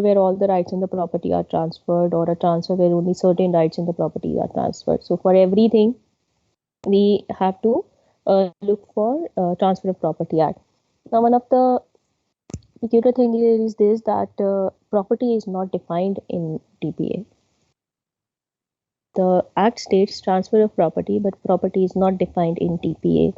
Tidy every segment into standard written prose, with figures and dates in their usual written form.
where all the rights in the property are transferred, or a transfer where only certain rights in the property are transferred. So for everything, we have to look for Transfer of Property Act. Now, one of the peculiar thing here is this, that property is not defined in TPA. The Act states transfer of property, but property is not defined in TPA.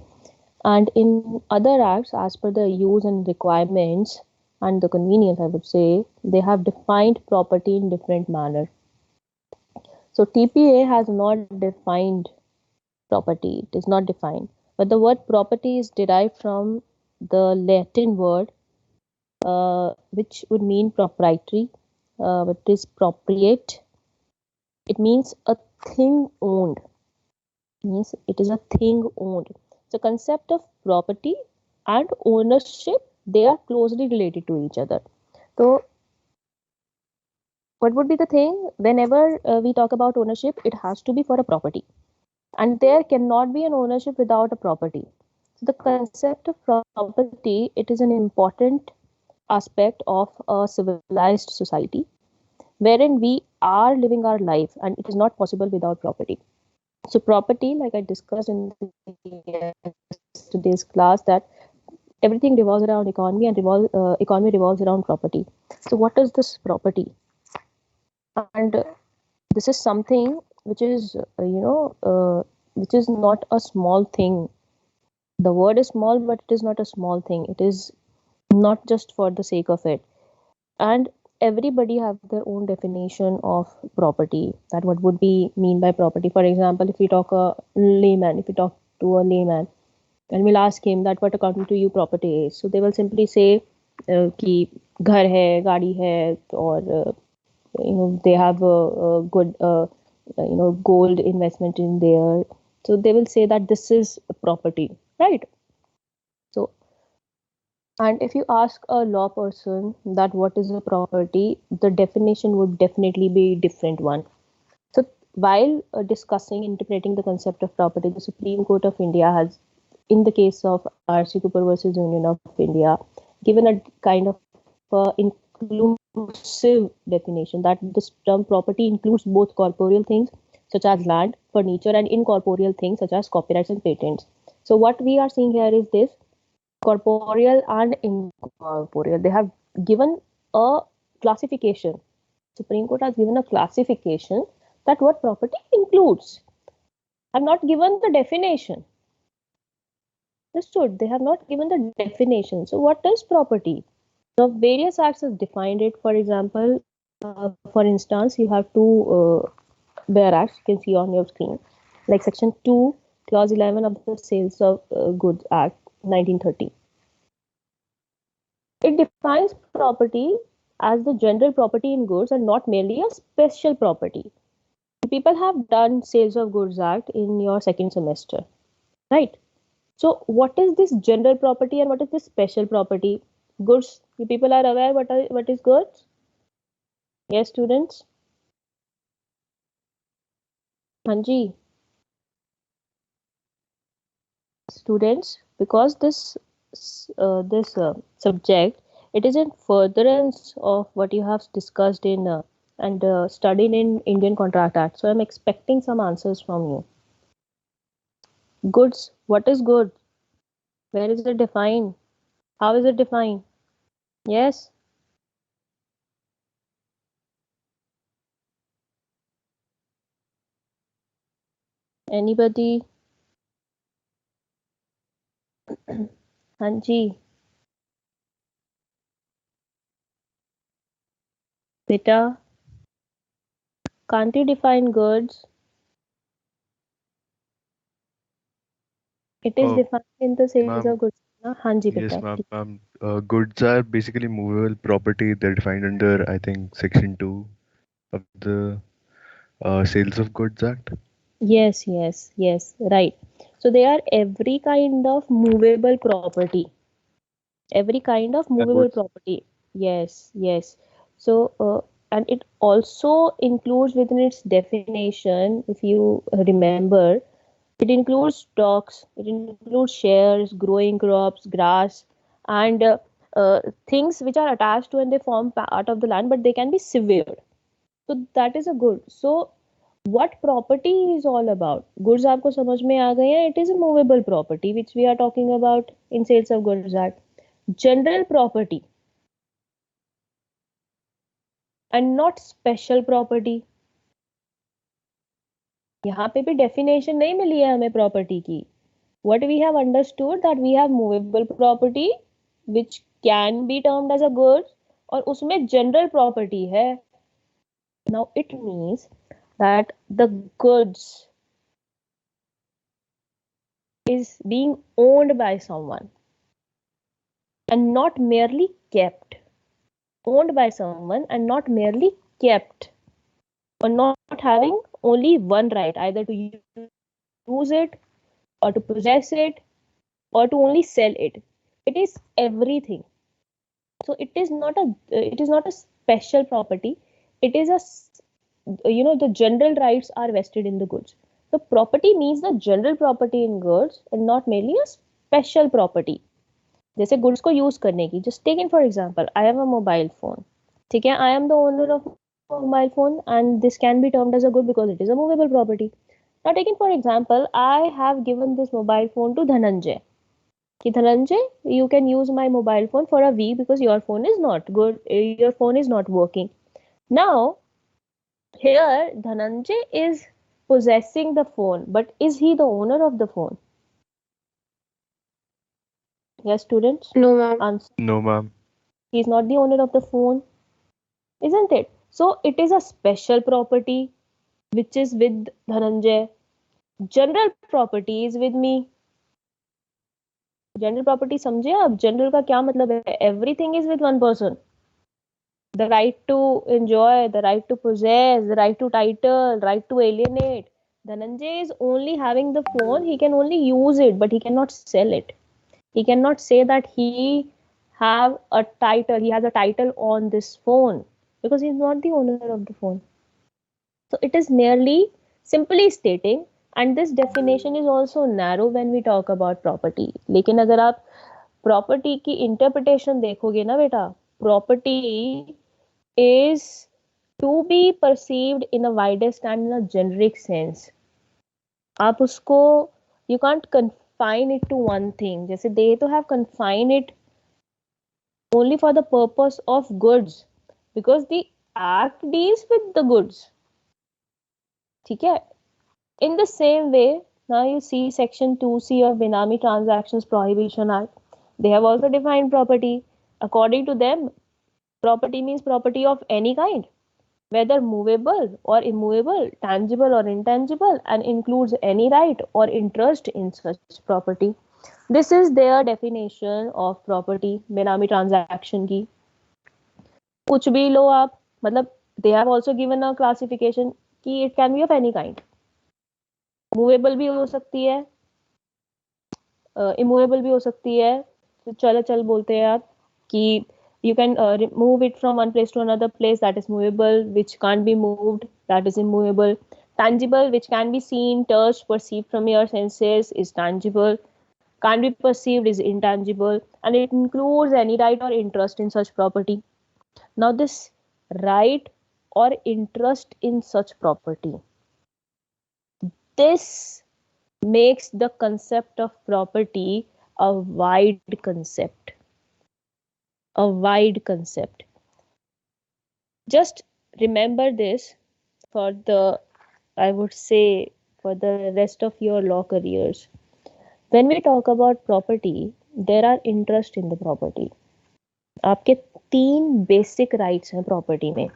And in other acts, as per the use and requirements and the convenience, I would say, they have defined property in different manner. So TPA has not defined property. It is not defined. But the word property is derived from the Latin word, which would mean proprietary, but is propriate. It means a thing owned. It means it is a thing owned. So concept of property and ownership, they are closely related to each other. So what would be the thing? Whenever we talk about ownership, it has to be for a property, and there cannot be an ownership without a property. So the concept of property, it is an important aspect of a civilized society wherein we are living our life, and it is not possible without property. So property, like I discussed in today's class, that everything revolves around economy, and economy revolves around property. So what is this property? And this is something which is which is not a small thing. The word is small, but it is not a small thing. It is not just for the sake of it. And everybody have their own definition of property, that what would be mean by property. For example, if we talk to a layman, and we'll ask him that what according to you property is, so they will simply say कि घर है, गाड़ी है, or they have a good gold investment in there, so they will say that this is a property, right? So, and if you ask a law person that what is a property, the definition would definitely be different one. So while discussing interpreting the concept of property, the Supreme Court of India has, in the case of RC Cooper versus Union of India, given a kind of inclusive definition, that this term property includes both corporeal things such as land, furniture, and incorporeal things such as copyrights and patents. So what we are seeing here is this: corporeal and incorporeal. They have given a classification. Supreme Court has given a classification that what property includes. Have not given the definition. Understood? They have not given the definition. So what is property? The various acts have defined it. For example, for instance, you have two bare acts you can see on your screen, like Section 2, Clause 11 of the Sales of Goods Act, 1930. It defines property as the general property in goods and not merely a special property. People have done Sales of Goods Act in your second semester, right? So what is this general property and what is this special property? Goods, you people are aware what is goods? Yes, students? Hanji, students, because this subject, it is in furtherance of what you have discussed in and studied in Indian Contract Act. So I'm expecting some answers from you. Goods, what is good? Where is it defined? How is it defined? Yes? Anybody? Hanji, beta, can't you define goods? It is Oh, defined in the sales ma'am, of goods. Na? Hanji, yes, beta. ma'am. Goods are basically movable property. They're defined under, I think, Section 2 of the Sales of Goods Act. Yes, yes, yes, right. So they are every kind of movable property. Every kind of And movable goods. property. Yes, yes. So, and it also includes within its definition, if you remember, it includes stocks, it includes shares, growing crops, grass, and things which are attached to and they form part of the land, but they can be severed. So that is a good. So what property is all about? Goods आपको समझ में आ गए हैं? It is a movable property which we are talking about in Sales of Goods Act. General property and not special property. यहाँ पे भी definition नहीं मिली है हमें property की. What we have understood that we have movable property which can be termed as a goods और उसमें general property है. Now it means that the goods is being owned by someone and not merely kept. Owned by someone and not merely kept, or not having only one right, either to use it or to possess it or to only sell it. It is everything. So it is not a special property. It is the general rights are vested in the goods. So property means the general property in goods and not merely a special property. जैसे goods को use करने की, just take in for example, I have a mobile phone. ठीक है, I am the owner of mobile phone and this can be termed as a good because it is a movable property. Now take in for example, I have given this mobile phone to Dhananjay कि Dhananjay you can use my mobile phone for a week because your phone is not good, your phone is not working. Now here Dhananjay is possessing the phone, but is he the owner of the phone? Yes, students? No, ma'am. Answer. No, ma'am. He is not the owner of the phone, isn't it? So it is a special property which is with Dhananjay. General property is with me. General property समझे आप? General का क्या मतलब है? Everything is with one person. The right to enjoy, the right to possess, the right to title, right to alienate. Dhananjay is only having the phone. He can only use it, but he cannot sell it. He cannot say that he have a title. He has a title on this phone because he is not the owner of the phone. So it is merely simply stating, and this definition is also narrow when we talk about property. लेकिन अगर आप property की interpretation देखोगे ना बेटा, property is to be perceived in a widest and in a generic sense. आप उसको you can't confine it to one thing. जैसे they तो have confined it only for the purpose of goods because the act deals with the goods. ठीक है? In the same way, now you see section 2C of Benami Transactions Prohibition Act. They have also defined property. According to them, property means property of any kind, whether movable or immovable, tangible or intangible, and includes any right or interest in such property. This is their definition of property. Benami transaction की कुछ भी लो आप, मतलब they have also given a classification कि it can be of any kind. Movable भी हो सकती है, इमूवेबल भी हो सकती है. तो चल बोलते हैं आप कि you can move it from one place to another place, that is movable. Which can't be moved, that is immovable. Tangible, which can be seen, touched, perceived from your senses, is tangible. Can't be perceived is intangible, and it includes any right or interest in such property. Now this right or interest in such property, this makes the concept of property a wide concept. A wide concept. Just remember this for the, I would say, for the rest of your law careers. When we talk about property, there are interest in the property. आपके 3 basic rights हैं property में.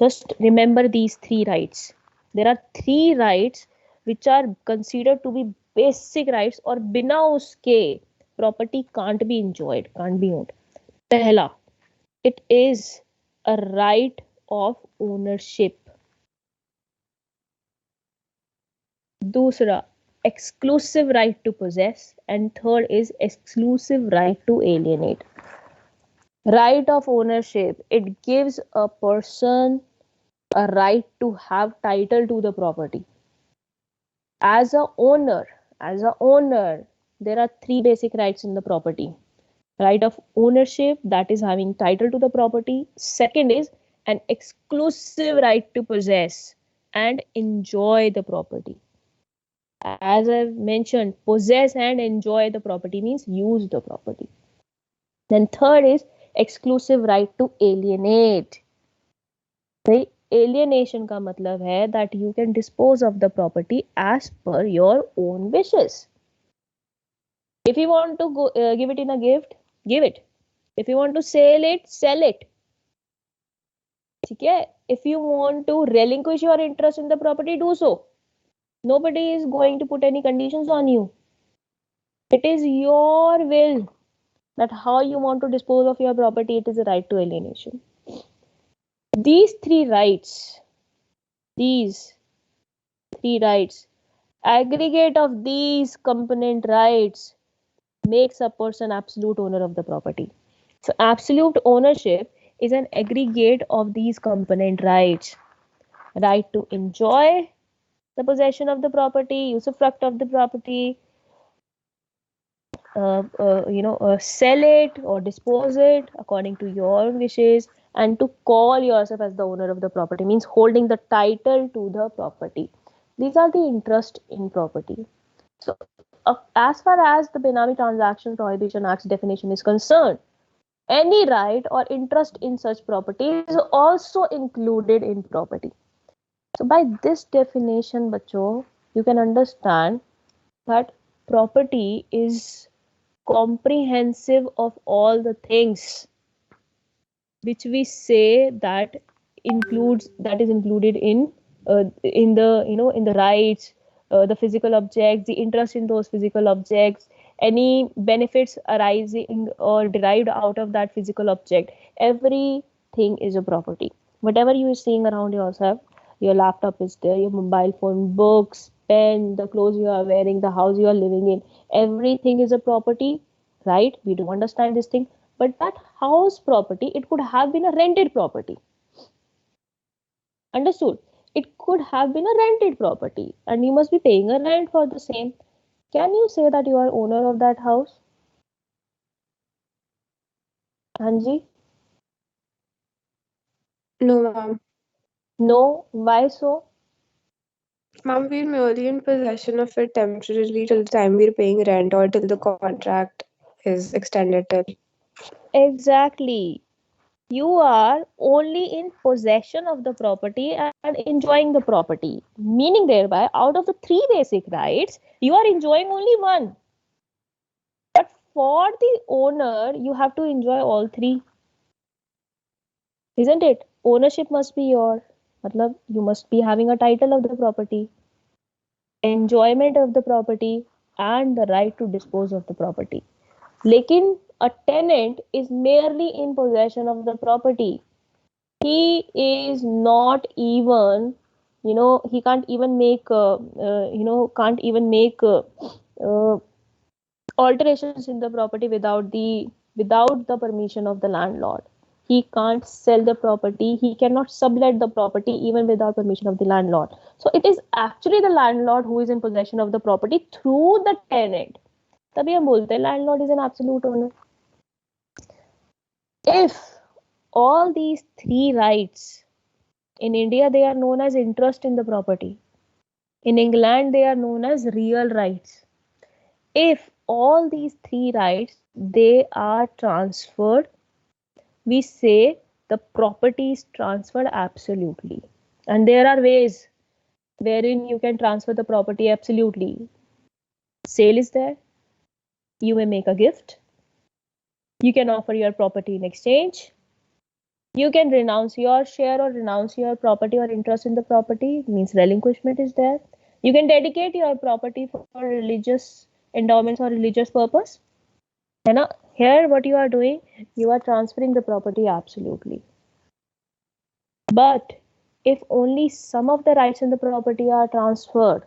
Just remember these 3 rights. There are 3 rights which are considered to be basic rights और बिना उसके property can't be enjoyed, can't be owned. पहला, it is a right of ownership. दूसरा, exclusive right to possess, and third is exclusive right to alienate. Right of ownership, it gives a person a right to have title to the property. As a owner, there are 3 basic rights in the property. right of ownership, that is having title to the property. Second is an exclusive right to possess and enjoy the property. As I've mentioned, possess and enjoy the property means use the property. Then third is exclusive right to alienate. The alienation का मतलब है that you can dispose of the property as per your own wishes. If you want to give it in a gift, give it. If you want to sell it, sell it. ठीक है? If you want to relinquish your interest in the property, do so. Nobody is going to put any conditions on you. It is your will that how you want to dispose of your property. It is a right to alienation. These three rights, aggregate of these component rights makes a person absolute owner of the property. So absolute ownership is an aggregate of these component rights. Right to enjoy the possession of the property, usufruct of the property, sell it or dispose it according to your wishes, and to call yourself as the owner of the property means holding the title to the property. These are the interest in property. So, as far as the Benami Transaction Prohibition Act's definition is concerned, any right or interest in such property is also included in property. So, by this definition, bacho, you can understand that property is comprehensive of all the things which we say that is included in the in the rights, the physical objects, the interest in those physical objects, any benefits arising or derived out of that physical object. Everything is a property. Whatever you are seeing around yourself, your laptop is there, your mobile phone, books, pen, the clothes you are wearing, the house you are living in, everything is a property, right? We do understand this thing. But that house property, it could have been a rented property. Understood? It could have been a rented property and you must be paying a rent for the same. Can you say that you are owner of that house? Anji? No, ma'am. No. Why so? Ma'am, we're merely in possession of it temporarily till the time we're paying rent or till the contract is extended till. Exactly. You are only in possession of the property and enjoying the property. Meaning thereby, out of the three basic rights, you are enjoying only one. But for the owner, you have to enjoy all three. Isn't it? Ownership must be yours. Matlab, you must be having a title of the property, enjoyment of the property, and the right to dispose of the property. Lekin a tenant is merely in possession of the property. He is not even, he can't even make, uh, alterations in the property without the permission of the landlord. He can't sell the property, he cannot sublet the property even without permission of the landlord. So it is actually the landlord who is in possession of the property through the tenant. तभी हम बोलते हैं landlord is an absolute owner. If all these three rights, in India they are known as interest in the property, in England they are known as real rights. If all these three rights they are transferred, we say the property is transferred absolutely. And there are ways wherein you can transfer the property absolutely. Sale is there. You may make a gift. You can offer your property in exchange. You can renounce your share or renounce your property or interest in the property, means relinquishment is there. You can dedicate your property for religious endowments or religious purpose. And here what you are doing, you are transferring the property absolutely. But if only some of the rights in the property are transferred,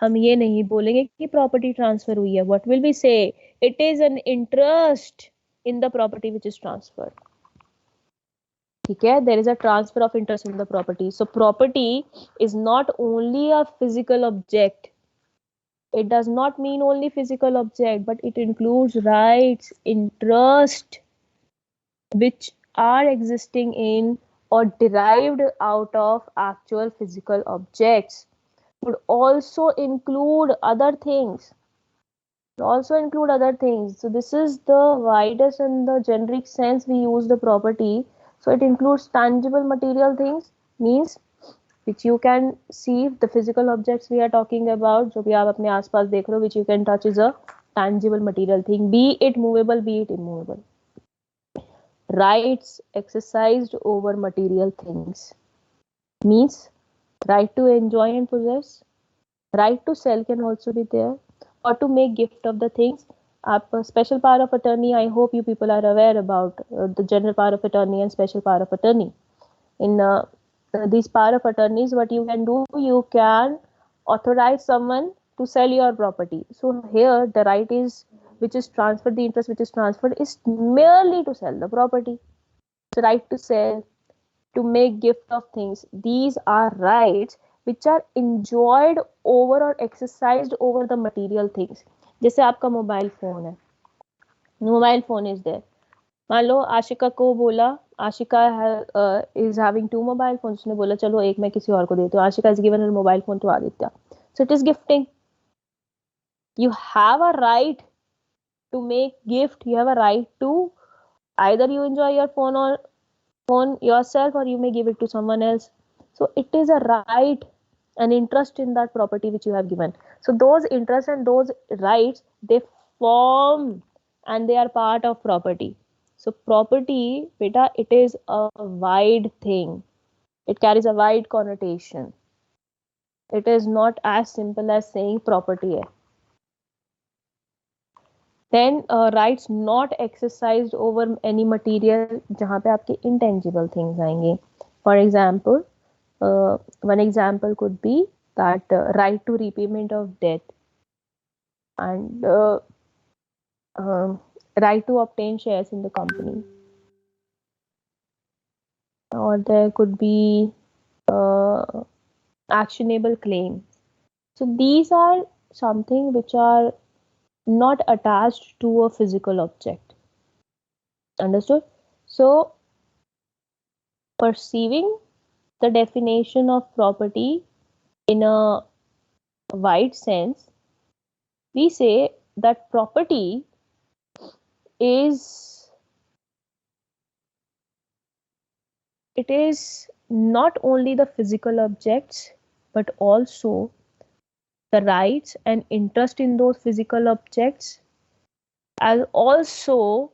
हम ये नहीं बोलेंगे कि property transfer हुई है. What will we say? It is an interest in the property which is transferred. ठीक है? There is a transfer of interest in the property. So property is not only a physical object. It does not mean only physical object, but it includes rights, interest, which are existing in or derived out of actual physical objects. Would also include other things. So this is the widest and the generic sense we use the property. So it includes tangible material things, means which you can see. The physical objects we are talking about, जो भी आप अपने आसपास देख रहे हो, which you can touch, is a tangible material thing, be it movable, be it immovable. Rights exercised over material things means right to enjoy and possess. Right to sell can also be there, or to make gift of the things. Special power of attorney, I hope you people are aware about the general power of attorney and special power of attorney. In these power of attorneys, what you can do, you can authorize someone to sell your property. So here the right is which is transferred, the interest which is transferred is merely to sell the property. So right to sell, to make gift of things, these are rights which are enjoyed over or exercised over the material things. जैसे आपका mobile phone है, mobile phone is there. मान लो आशिका को बोला, Ashika is having 2 mobile phone, उसने बोला चलो एक मैं किसी और को देती हूँ. Ashika is given a mobile phone to Aditya. So it is gifting. You have a right to make gift. You have a right to either you enjoy your phone yourself, or you may give it to someone else. So it is a right, an interest in that property which you have given. So those interests and those rights, they form and they are part of property. So property, beta, it is a wide thing. It carries a wide connotation. It is not as simple as saying property hai. Then rights not exercised over any material, जहाँ पे आपके intangible things आएंगे. For example, one example could be that right to repayment of debt, and right to obtain shares in the company, or there could be actionable claim. So these are something which are not attached to a physical object. Understood? So perceiving the definition of property in a wide sense, we say that property is, it is not only the physical objects, but also the rights and interest in those physical objects, as also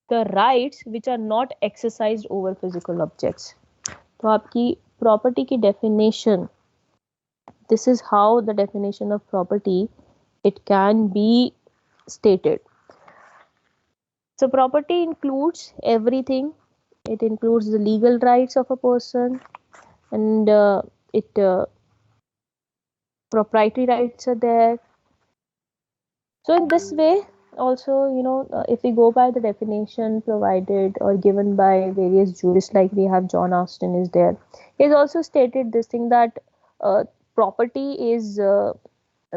the rights which are not exercised over physical objects. तो आपकी property की definition, this is how the definition of property, it can be stated. So property includes everything. It includes the legal rights of a person, and proprietary rights are there. So in this way, also, if we go by the definition provided or given by various jurists, like we have John Austin is there, he has also stated this thing that property is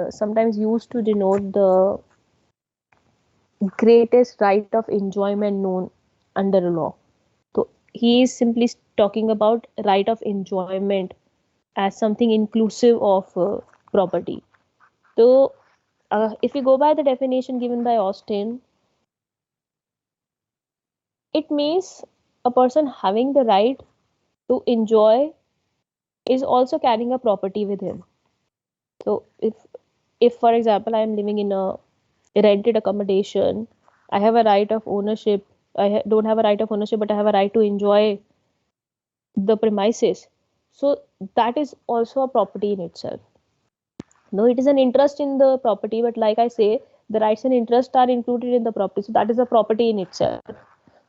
sometimes used to denote the greatest right of enjoyment known under a law. So he is simply talking about right of enjoyment as something inclusive of property. So if we go by the definition given by Austin, it means a person having the right to enjoy is also carrying a property with him. So if for example I am living in a rented accommodation, I have a right of ownership. Don't have a right of ownership, but I have a right to enjoy the premises. So that is also a property in itself. No, it is an interest in the property, but like I say, the rights and interests are included in the property. So that is a property in itself.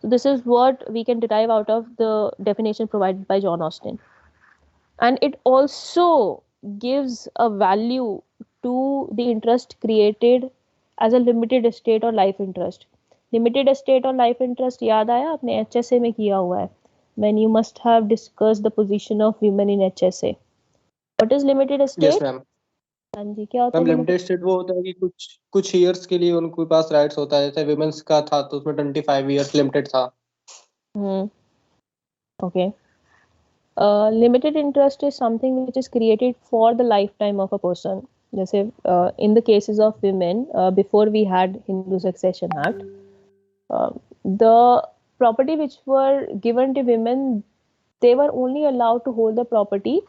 So this is what we can derive out of the definition provided by John Austin. And it also gives a value to the interest created as a limited estate or life interest. Limited estate or life interest याद आया आपने HSA में किया हुआ है, when you must have discussed the position of women in HSA. What is limited estate? Yes, ma'am. हाँ जी, क्या होता मैम है लिमिटेड स्टेट वो होता है कि कुछ ईयर्स के लिए उनके पास राइट्स होता है, जैसे विमेंस का था तो उसमें 25 ईयर्स लिमिटेड था। Okay. Limited interest is something which is created for the lifetime of a person. जैसे in the cases of women, before we had Hindu Succession Act, the property which were given to women, they were only allowed to hold the property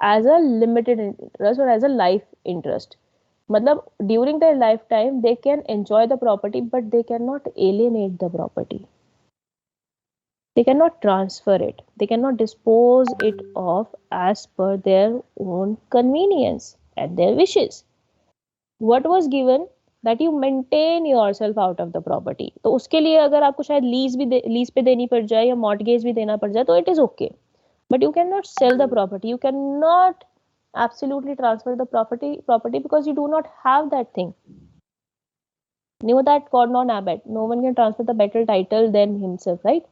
as a limited interest or as a life interest. मतलब during their lifetime they can enjoy the property but they cannot alienate the property. They cannot transfer it. They cannot dispose it of as per their own convenience and their wishes. What was given that you maintain yourself out of the property. तो उसके लिए अगर आपको शायद lease पे देनी पड़ जाए या मॉर्टगेज भी देना पड़ जाए तो it is okay. But you cannot sell the property. You cannot absolutely transfer the property because you do not have that thing. Knew that God non habet. No one can transfer the better title than himself, right?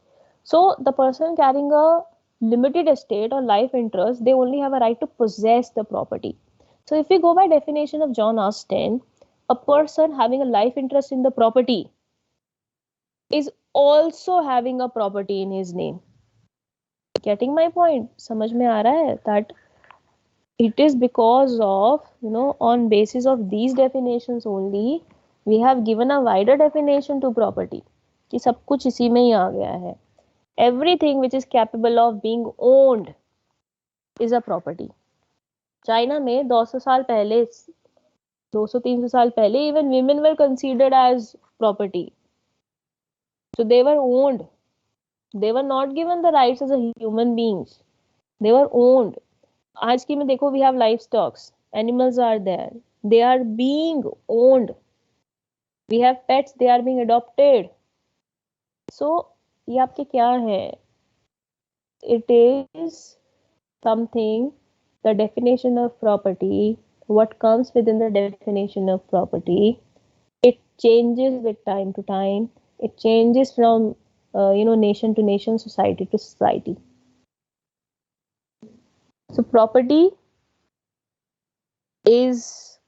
So the person carrying a limited estate or life interest, they only have a right to possess the property. So if we go by definition of John Austen, a person having a life interest in the property is also having a property in his name. Getting my point? समझ में आ रहा है that it is because of, on basis of these definitions only, we have given a wider definition to property कि सब कुछ इसी में ही आ गया है. Everything which is capable of being owned is a property. China में 200 साल पहले 200-300 साल पहले even women were considered as property. So they were owned. They were not given the rights as a human beings. They were owned. आज की में देखो we have livestock. Animals are there. They are being owned. We have pets. They are being adopted. So ये आपके क्या है? It is something, the definition of property, what comes within the definition of property, it changes with time to time. It changes from nation to nation, society to society. So property is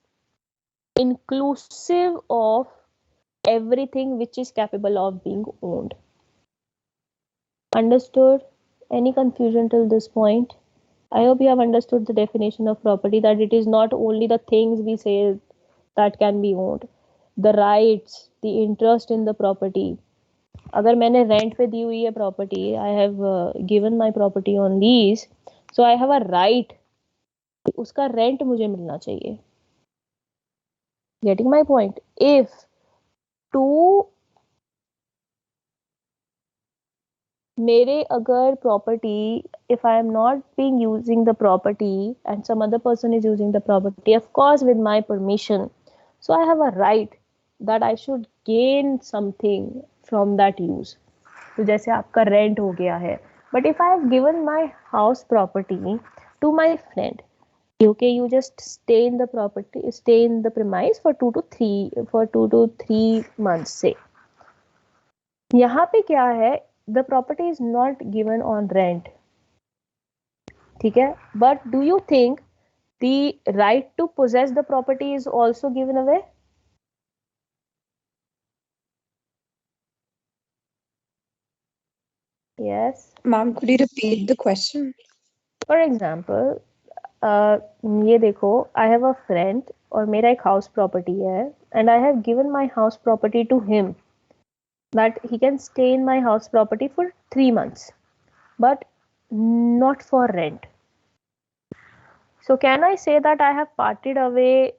inclusive of everything which is capable of being owned. Understood? Any confusion till this point? I hope you have understood the definition of property, that it is not only the things we say that can be owned, the rights, the interest in the property. अगर मैंने rent पे दी हुई है property, I have given my property on lease, so I have a right, उसका rent मुझे मिलना चाहिए. Getting my point? If two मेरे अगर property, if I am not being using the property and some other person is using the property, of course with my permission, so I have a right that I should gain something from that use. तो जैसे आपका rent हो गया है, but if I have given my house property to my friend, okay, you just stay in the property, stay in the premise for 2 to 3 months say. यहाँ पे क्या है, the property is not given on rent, ठीक है, but do you think the right to possess the property is also given away? Yes. Ma'am, could you repeat the question? For example, ये देखो, I have a friend और मेरा एक house property है, and I have given my house property to him that he can stay in my house property for 3 months, but not for rent. So can I say that I have parted away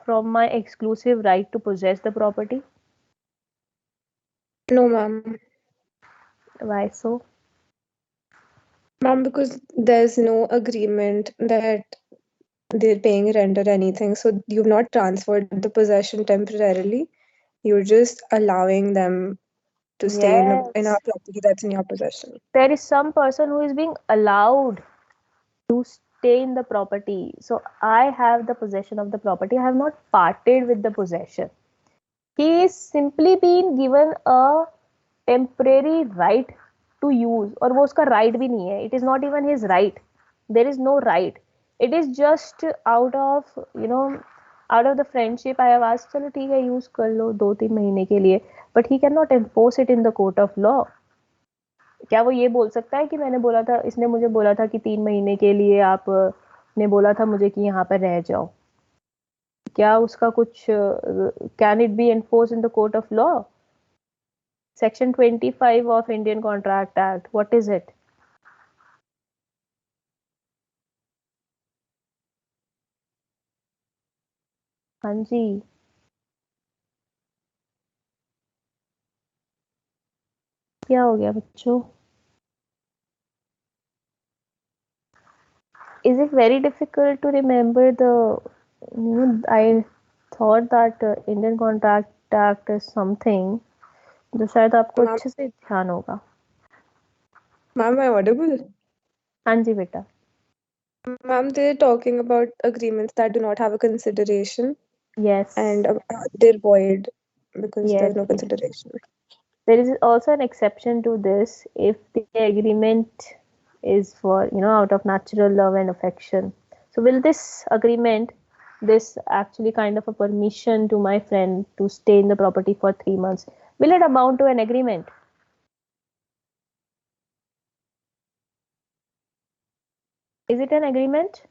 from my exclusive right to possess the property? No, ma'am. Why so? Ma'am, because there's no agreement that they're paying rent or anything. So you've not transferred the possession temporarily. You're just allowing them to stay in a Yes. property that's in your possession. There is some person who is being allowed to stay in the property. So I have the possession of the property. I have not parted with the possession. He is simply being given a temporary right to use, और वो उसका right भी नहीं है. It is not even his right. There is no right. It is just out of out of the friendship I have asked, चलो ठीक है use कर लो 2-3 महीने के लिए, but he cannot enforce it in the court of law. क्या वो ये बोल सकता है कि मैंने बोला था, इसने मुझे बोला था कि 3 महीने के लिए आप ने बोला था मुझे कि यहाँ पर रह जाओ, क्या उसका कुछ can it be enforce in the court of law? Section 25 of Indian contract act, what is it? हाँ जी, क्या हो गया बच्चों? Is it very difficult to remember the, I thought that Indian Contract Act is something जो शायद आपको Ma'am, अच्छे से ध्यान होगा. am I audible? हाँ जी बेटा. Ma'am, they're talking about agreements that do not have a consideration Yes. and they're void because Yes, there's no yes. consideration. There is also an exception to this if the agreement is for, out of natural love and affection. So will this agreement, this actually kind of a permission to my friend to stay in the property for 3 months, will it amount to an agreement? Is it an agreement?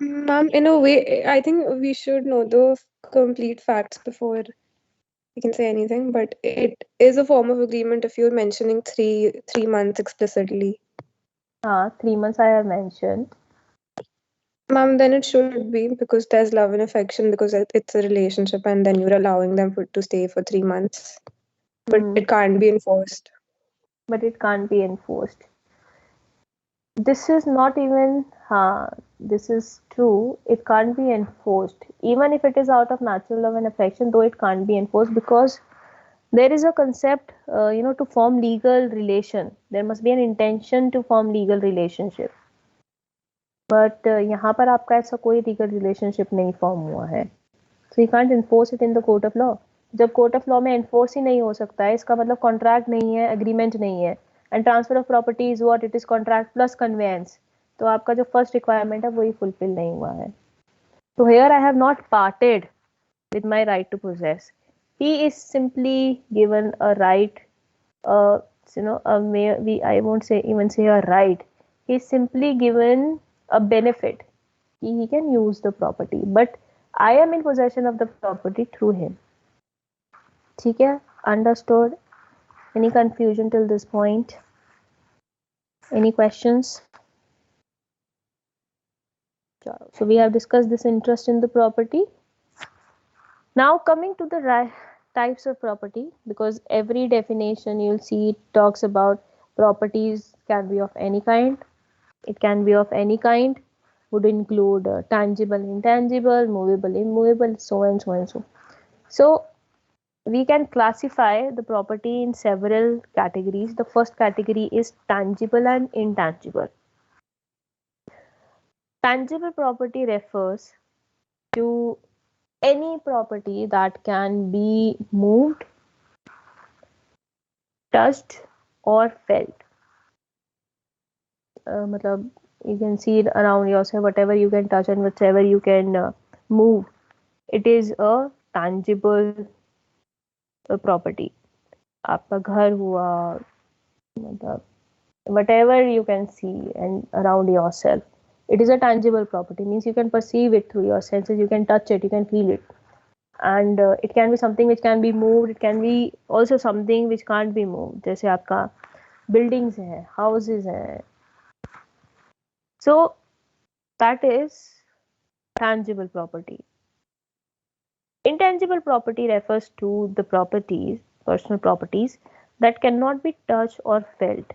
Ma'am, in a way, I think we should know the complete facts before we can say anything, but it is a form of agreement if you're mentioning three months explicitly. 3 months I have mentioned. Ma'am, then it should be because there's love and affection because it's a relationship and then you're allowing them to stay for 3 months. But it can't be enforced. But it can't be enforced. This is not even, this is true, it can't be enforced. Even if it is out of natural love and affection, though it can't be enforced because there is a concept, to form legal relation. There must be an intention to form legal relationship. But यहाँ पर आपका ऐसा कोई legal relationship नहीं form हुआ है. So you can't enforce it in the court of law. जब court of law में एनफोर्स ही नहीं हो सकता है, इसका मतलब कॉन्ट्रैक्ट नहीं है, एग्रीमेंट नहीं है. And transfer of property is what, it is contract plus conveyance. तो आपका जो फर्स्ट रिक्वायरमेंट है वही फुलफिल नहीं हुआ है. तो here I have not parted with my right to possess. He is simply given a right, I won't say even say a right. He is simply given a benefit. He can use the property, but I am in possession of the property through him. ठीक है, understood? Any confusion till this point? Any questions? So we have discussed this interest in the property. Now coming to the types of property, because every definition you'll see it talks about properties can be of any kind. It can be of any kind, would include tangible, intangible, movable, immovable, so and so and so. So we can classify the property in several categories. The first category is tangible and intangible. Tangible property refers to any property that can be moved, touched or felt. Matlab, you can see it around yourself, whatever you can touch and whatever you can move, it is a tangible property. आपका घर हुआ, मतलब whatever you can see and around yourself, it is a tangible property. Means you can perceive it through your senses, you can touch it, you can feel it. And it can be something which can be moved, it can be also something which can't be moved. जैसे आपका buildings है, houses है. So that is tangible property. Intangible property refers to the properties, personal properties, that cannot be touched or felt,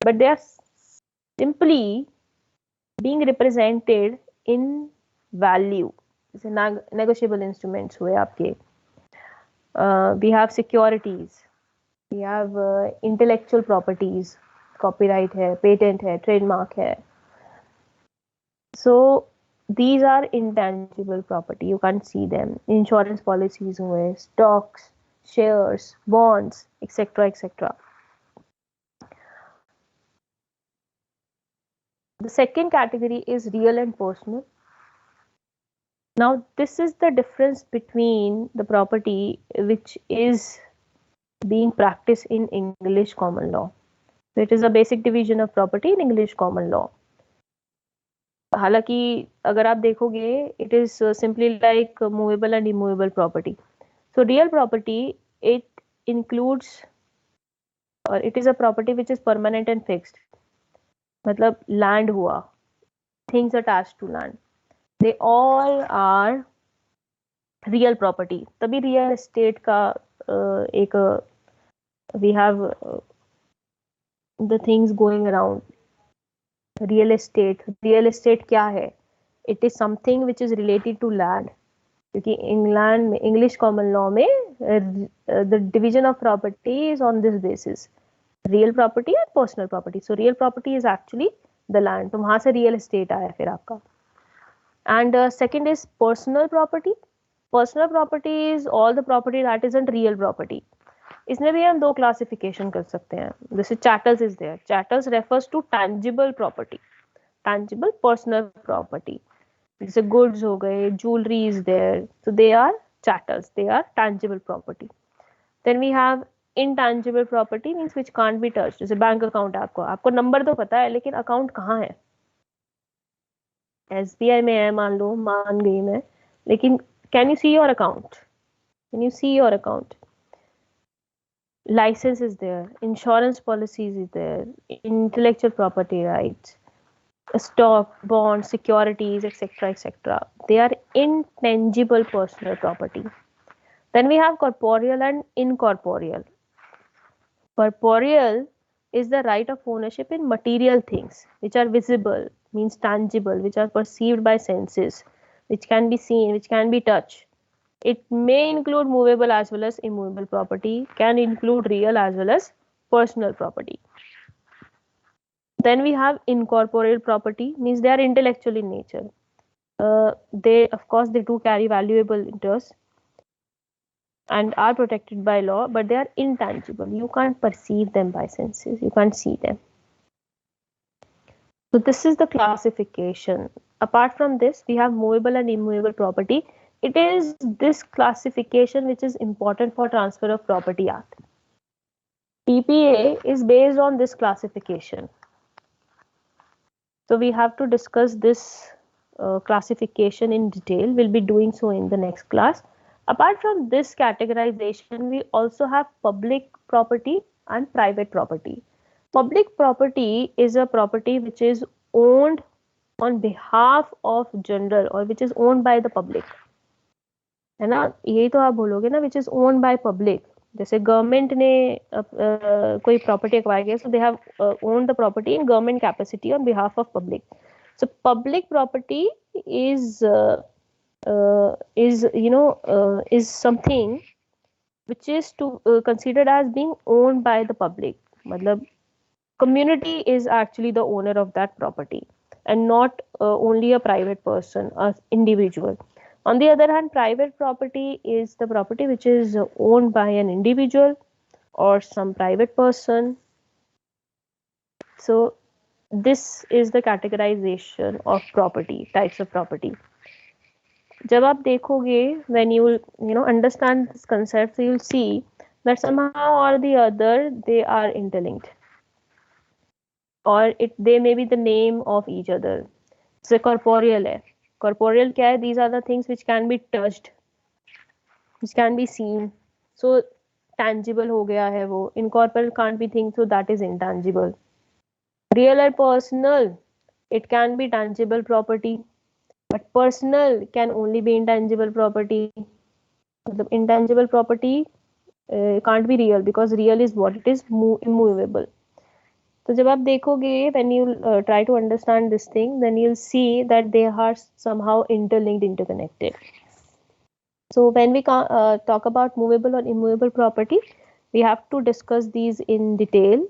but they are simply being represented in value. जैसे negotiable instruments हुए आपके. We have securities, we have intellectual properties, copyright है, patent है, trademark है. So these are intangible property, you can't see them. Insurance policies हुए, stocks, shares, bonds, etc. etc. The second category is real and personal. Now, this is the difference between the property which is being practiced in English common law. So it is a basic division of property in English common law. हालांकि अगर आप देखोगे it is simply like movable and immovable property. So real property, it includes or it is a property which is permanent and fixed. मतलब land हुआ, things attached to land, they all are real property. तभी real estate का एक we have the things going around. Real estate क्या है? It is something which is related to land. क्योंकि England में English common law में the division of property is on this basis, real property and personal property. So real property is actually the land. तो वहां से real estate आया फिर आपका. And second is personal property. Personal property is all the property that isn't real property. इसमें भी हम दो क्लासिफिकेशन कर सकते हैं. जैसे chattels is there. Chattels refers to tangible property, tangible personal property. जैसे गुड्स हो गए, jewellery is there, so they are chattels, they are tangible property. Then we have intangible property, means which can't be touched. जैसे bank account है, आपको number तो पता है लेकिन अकाउंट कहाँ है? SBI में है मान गई मैं, लेकिन can you see your account? Can you see your account? License is there, insurance policies is there, intellectual property rights, stock, bonds, securities, etc., etc. They are intangible personal property. Then we have corporeal and incorporeal. Corporeal is the right of ownership in material things which are visible, means tangible, which are perceived by senses, which can be seen, which can be touched. It may include movable as well as immovable property, can include real as well as personal property. Then we have incorporeal property, means they are intellectual in nature. They, of course, they do carry valuable interest and are protected by law, but they are intangible. You can't perceive them by senses, you can't see them. So this is the classification. Apart from this, we have movable and immovable property. It is this classification which is important for Transfer of Property Act. TPA is based on this classification. So we have to discuss this classification in detail. We'll be doing so in the next class. Apart from this categorization, we also have public property and private property. Public property is a property which is owned on behalf of general or which is owned by the public. है ना, यही तो आप बोलोगे ना, which is owned by public. जैसे government ने कोई प्रॉपर्टी एक्वायर किया, so they have owned the property in government capacity on behalf of public. So public property is is something which is to considered as being owned by the public. मतलब community is actually the owner of that property and not only a private person or individual. On the other hand, private property is the property which is owned by an individual or some private person. So this is the categorization of property, types of property. जब आप देखोगे, when you understand this concept, so you'll see that somehow or the other they are interlinked, or they may be the name of each other. So corporeal है. Corporeal क्या है? These are the things which can be touched, which can be seen. So tangible हो गया है वो. Incorporeal can't be things, so that is intangible. Real and personal, it can be tangible property, but personal can only be intangible property. The intangible property can't be real, because real is what? It is immovable. तो जब आप देखोगे, when you try to understand this thing, then you'll see that they are somehow interlinked, interconnected. So when we talk about movable or immovable property, we have to discuss these in detail,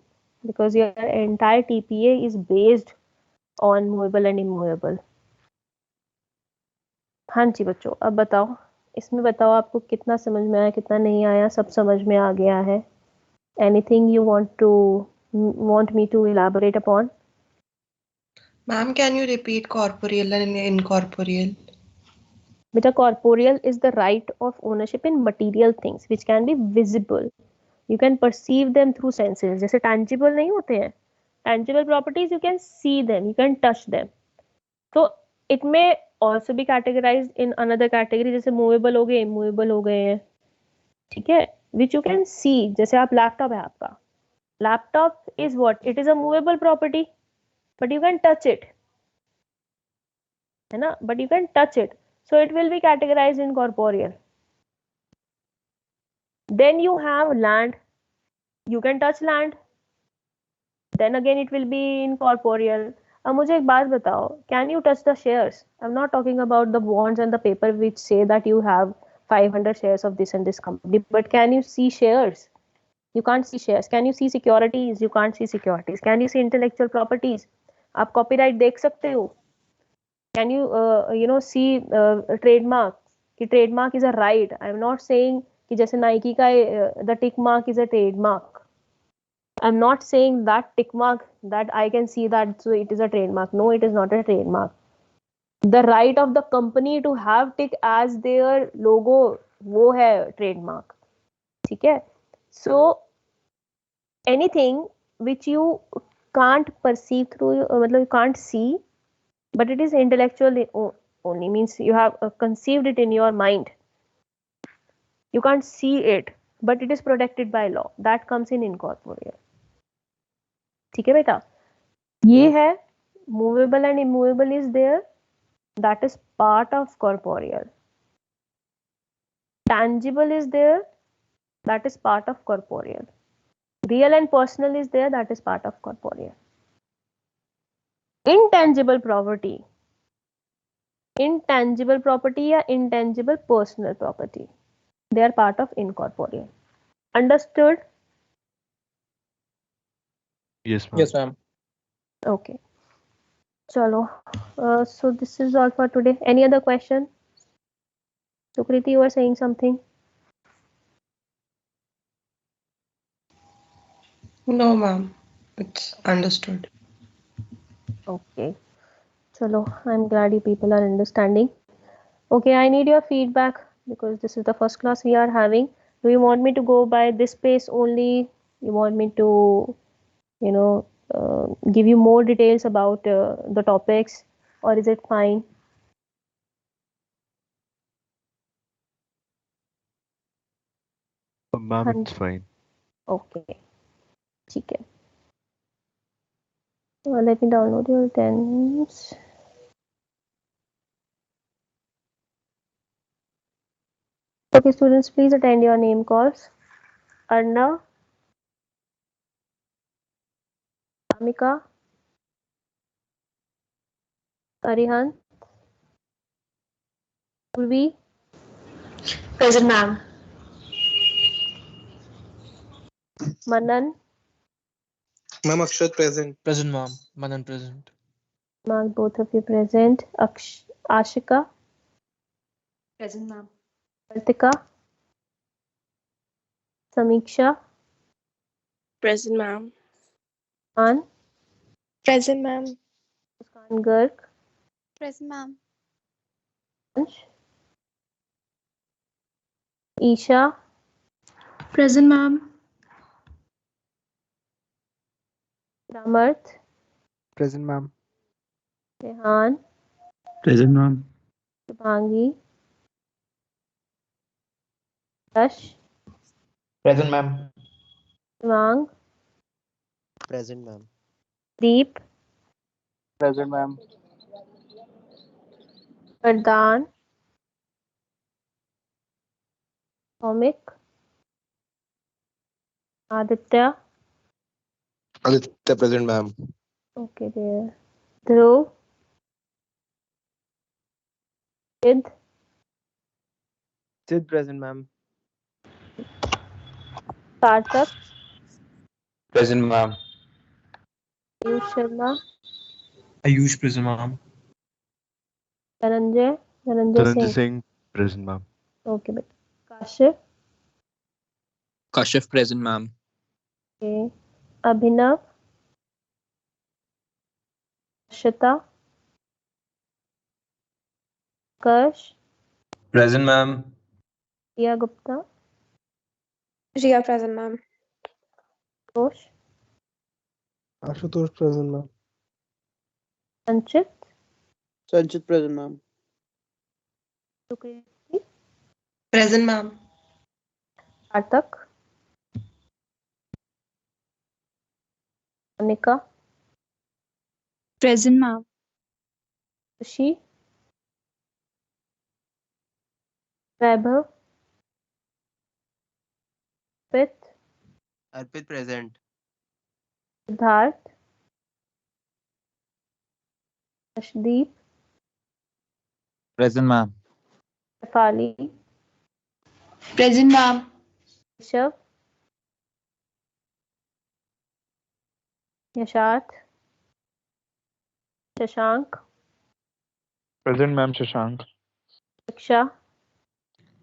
because your entire TPA is based on movable and immovable. हाँ जी बच्चों, अब बताओ, इसमें बताओ आपको कितना समझ में आया, कितना नहीं आया, सब समझ में आ गया है? Anything you want me to elaborate upon? Ma'am, can you repeat corporeal and incorporeal? Beta, corporeal is the right of ownership in material things which can be visible. You can perceive them through senses. जैसे tangible नहीं होते हैं. Tangible properties you can see them, you can touch them. So it may also be categorized in another category, जैसे movable हो गए, immovable हो गए हैं, ठीक है, which you can see. जैसे आप laptop है आपका, laptop is what? It is a movable property, but you can touch it, है ना? But you can touch it, so it will be categorized in corporeal. Then you have land, you can touch land, then again it will be incorporeal. अब मुझे एक बात बताओ, can you touch the shares? I'm not talking about the bonds and the paper which say that you have 500 shares of this and this company, but can you see shares? You can't see shares. Can you see securities? You can't see securities. Can you see intellectual properties? आप copyright देख सकते हो. Can you see trademark? कि trademark is a right. I'm not saying कि जैसे Nike का the tick mark is a trademark. I'm not saying that tick mark that I can see that so it is a trademark. No, it is not a trademark. The right of the company to have tick as their logo, वो है trademark. ठीक है? So anything which you can't perceive through, मतलब you can't see, but it is intellectual only, means you have conceived it in your mind. You can't see it, but it is protected by law. That comes in incorporeal. ठीक है बेटा? ये है movable and immovable is there. That is part of corporeal. Tangible is there. That is part of corporeal. Real and personal is there. That is part of corporeal. Intangible property या intangible personal property, they are part of incorporeal. Understood? Yes, ma'am. Yes, ma'am. Okay. Chalo. So this is all for today. Any other question? Sukriti, you were saying something? No, ma'am. It's understood. Okay. Chalo. I'm glad you people are understanding. Okay, I need your feedback because this is the first class we are having. Do you want me to go by this pace only? You want me to, give you more details about the topics, or is it fine? Ma'am, it's fine. Okay. ठीक है. Let me download your attendance. Okay, students, please attend your name calls. Arnav, Amika, Arihan, Purvi, Present, ma'am. Manan, Ma'am, Akshat present. Present, ma'am. Manan present. mark both of you present. Ashika, Present, ma'am. Kartika, Samiksha, Present, ma'am. An, Present, ma'am. Muskan Garg, Present, ma'am. Ansh, Isha, Present, ma'am. Samarth, Present, ma'am. Rehan, Present, ma'am. Shubhangi, Yash, Present, ma'am. Devang, Present, ma'am. Deep, Present, ma'am. Vardhan, Omik, Aditya, Aditya present, ma'am. okay there, Dhruv, Sid, Sid present, ma'am. Sarthak, Present, ma'am. Ayush Sharma, Ayush present, ma'am. Dhananjay Dhananjay Singh. Singh, present, ma'am. Okay, but Kashif, Kashif present, ma'am. okay, Abhinav, Shita, Karsh, Present, ma'am. Priya Gupta, Riya present, ma'am. Tosh, Ashutosh present, ma'am. Sanchit, Sanchit present, ma'am. Sukriti, Present, ma'am. Sarthak, Monica, Present, ma'am. Sushi, Vaibhav, Pit, Arpit present. Siddharth, Ashdeep, Present, ma'am. Shefali, Present, ma'am. Rishabh, Yashath, Shashank, Present, ma'am. Shashank. Diksha,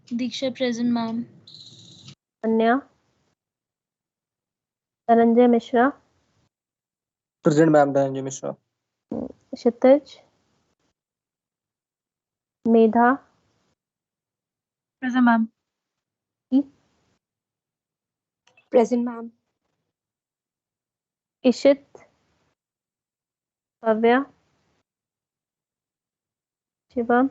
Diksha present, ma'am. Anya, Dhananjay Mishra, Present, ma'am. Dhananjay Mishra. Kshitij, Medha, Present, ma'am. Present, ma'am. Ishit, Bhavya, Shivam,